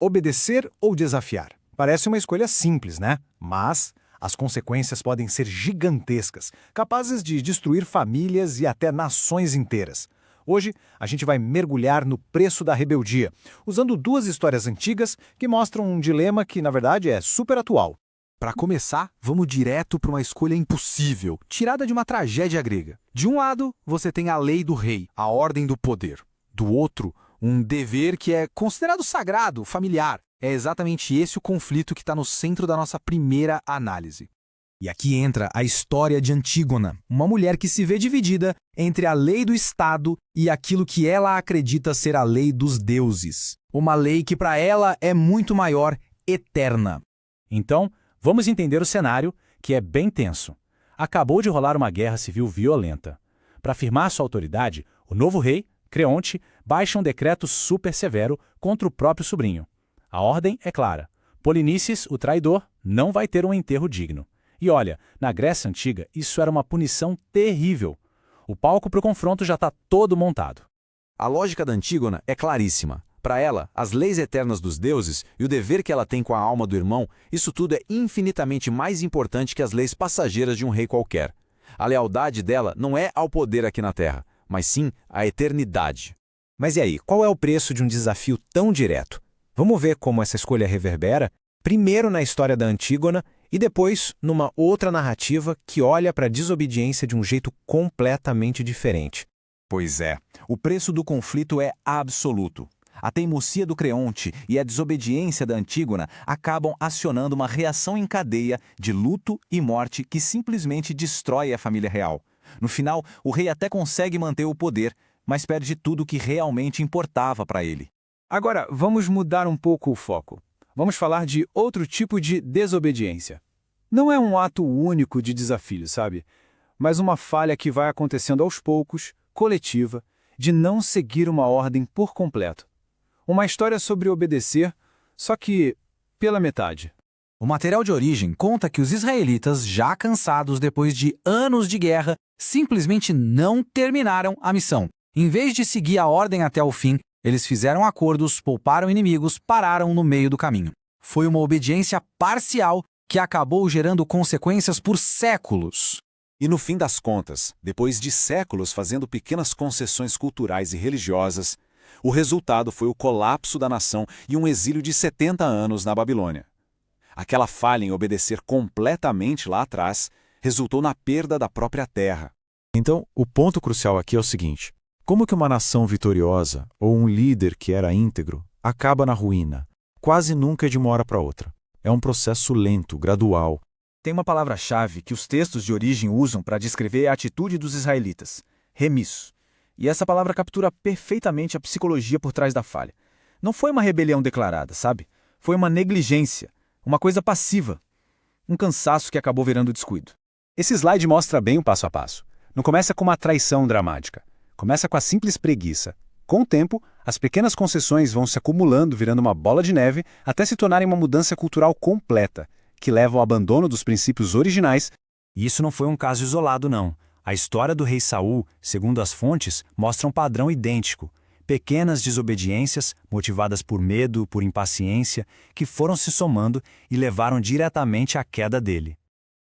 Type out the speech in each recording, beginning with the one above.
Obedecer ou desafiar? Parece uma escolha simples, né? Mas as consequências podem ser gigantescas, capazes de destruir famílias e até nações inteiras. Hoje, a gente vai mergulhar no preço da rebeldia, usando duas histórias antigas que mostram um dilema que, na verdade, é super atual. Para começar, vamos direto para uma escolha impossível, tirada de uma tragédia grega. De um lado, você tem a lei do rei, a ordem do poder. Do outro, um dever que é considerado sagrado, familiar. É exatamente esse o conflito que está no centro da nossa primeira análise. E aqui entra a história de Antígona, uma mulher que se vê dividida entre a lei do Estado e aquilo que ela acredita ser a lei dos deuses. Uma lei que para ela é muito maior, eterna. Então, vamos entender o cenário, que é bem tenso. Acabou de rolar uma guerra civil violenta. Para afirmar sua autoridade, o novo rei, Creonte, baixa um decreto super severo contra o próprio sobrinho. A ordem é clara. Polinices, o traidor, não vai ter um enterro digno. E olha, na Grécia Antiga, isso era uma punição terrível. O palco para o confronto já está todo montado. A lógica da Antígona é claríssima. Para ela, as leis eternas dos deuses e o dever que ela tem com a alma do irmão, isso tudo é infinitamente mais importante que as leis passageiras de um rei qualquer. A lealdade dela não é ao poder aqui na Terra, mas sim à eternidade. Mas e aí, qual é o preço de um desafio tão direto? Vamos ver como essa escolha reverbera, primeiro na história da Antígona e depois numa outra narrativa que olha para a desobediência de um jeito completamente diferente. Pois é, o preço do conflito é absoluto. A teimosia do Creonte e a desobediência da Antígona acabam acionando uma reação em cadeia de luto e morte que simplesmente destrói a família real. No final, o rei até consegue manter o poder, mas perde tudo o que realmente importava para ele. Agora, vamos mudar um pouco o foco. Vamos falar de outro tipo de desobediência. Não é um ato único de desafio, sabe? Mas uma falha que vai acontecendo aos poucos, coletiva, de não seguir uma ordem por completo. Uma história sobre obedecer, só que pela metade. O material de origem conta que os israelitas, já cansados depois de anos de guerra, simplesmente não terminaram a missão. Em vez de seguir a ordem até o fim, eles fizeram acordos, pouparam inimigos, pararam no meio do caminho. Foi uma obediência parcial que acabou gerando consequências por séculos. E no fim das contas, depois de séculos fazendo pequenas concessões culturais e religiosas, o resultado foi o colapso da nação e um exílio de 70 anos na Babilônia. Aquela falha em obedecer completamente lá atrás resultou na perda da própria terra. Então, o ponto crucial aqui é o seguinte: como que uma nação vitoriosa, ou um líder que era íntegro, acaba na ruína? Quase nunca é de uma hora para outra. É um processo lento, gradual. Tem uma palavra-chave que os textos de origem usam para descrever a atitude dos israelitas: remisso. E essa palavra captura perfeitamente a psicologia por trás da falha. Não foi uma rebelião declarada, sabe? Foi uma negligência, uma coisa passiva. Um cansaço que acabou virando descuido. Esse slide mostra bem o passo a passo. Não começa com uma traição dramática. Começa com a simples preguiça. Com o tempo, as pequenas concessões vão se acumulando, virando uma bola de neve, até se tornarem uma mudança cultural completa, que leva ao abandono dos princípios originais. E isso não foi um caso isolado, não. A história do rei Saul, segundo as fontes, mostra um padrão idêntico. Pequenas desobediências, motivadas por medo, por impaciência, que foram se somando e levaram diretamente à queda dele.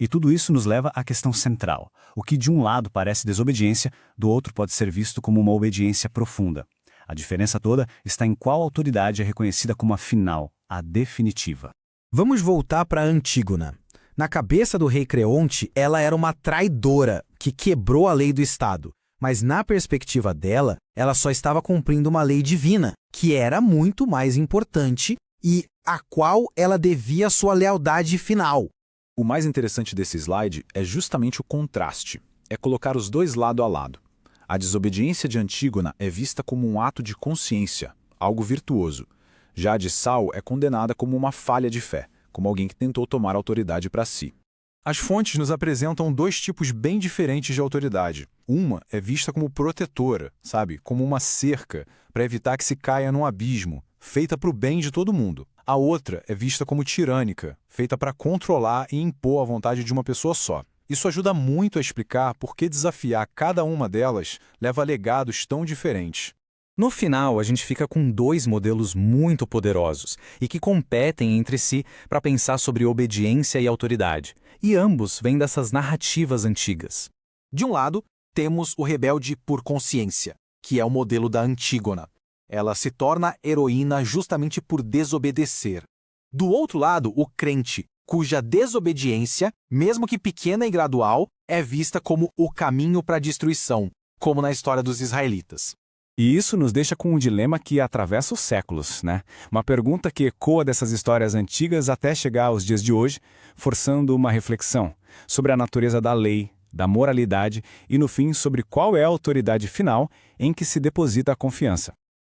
E tudo isso nos leva à questão central. O que de um lado parece desobediência, do outro pode ser visto como uma obediência profunda. A diferença toda está em qual autoridade é reconhecida como a final, a definitiva. Vamos voltar para Antígona. Na cabeça do rei Creonte, ela era uma traidora que quebrou a lei do Estado. Mas na perspectiva dela, ela só estava cumprindo uma lei divina, que era muito mais importante e a qual ela devia sua lealdade final. O mais interessante desse slide é justamente o contraste. É colocar os dois lado a lado. A desobediência de Antígona é vista como um ato de consciência, algo virtuoso. Já a de Saul é condenada como uma falha de fé, como alguém que tentou tomar autoridade para si. As fontes nos apresentam dois tipos bem diferentes de autoridade. Uma é vista como protetora, sabe? Como uma cerca, para evitar que se caia num abismo, feita para o bem de todo mundo. A outra é vista como tirânica, feita para controlar e impor a vontade de uma pessoa só. Isso ajuda muito a explicar por que desafiar cada uma delas leva a legados tão diferentes. No final, a gente fica com dois modelos muito poderosos e que competem entre si para pensar sobre obediência e autoridade. E ambos vêm dessas narrativas antigas. De um lado, temos o rebelde por consciência, que é o modelo da Antígona. Ela se torna heroína justamente por desobedecer. Do outro lado, o crente, cuja desobediência, mesmo que pequena e gradual, é vista como o caminho para a destruição, como na história dos israelitas. E isso nos deixa com um dilema que atravessa os séculos, né? Uma pergunta que ecoa dessas histórias antigas até chegar aos dias de hoje, forçando uma reflexão sobre a natureza da lei, da moralidade e, no fim, sobre qual é a autoridade final em que se deposita a confiança.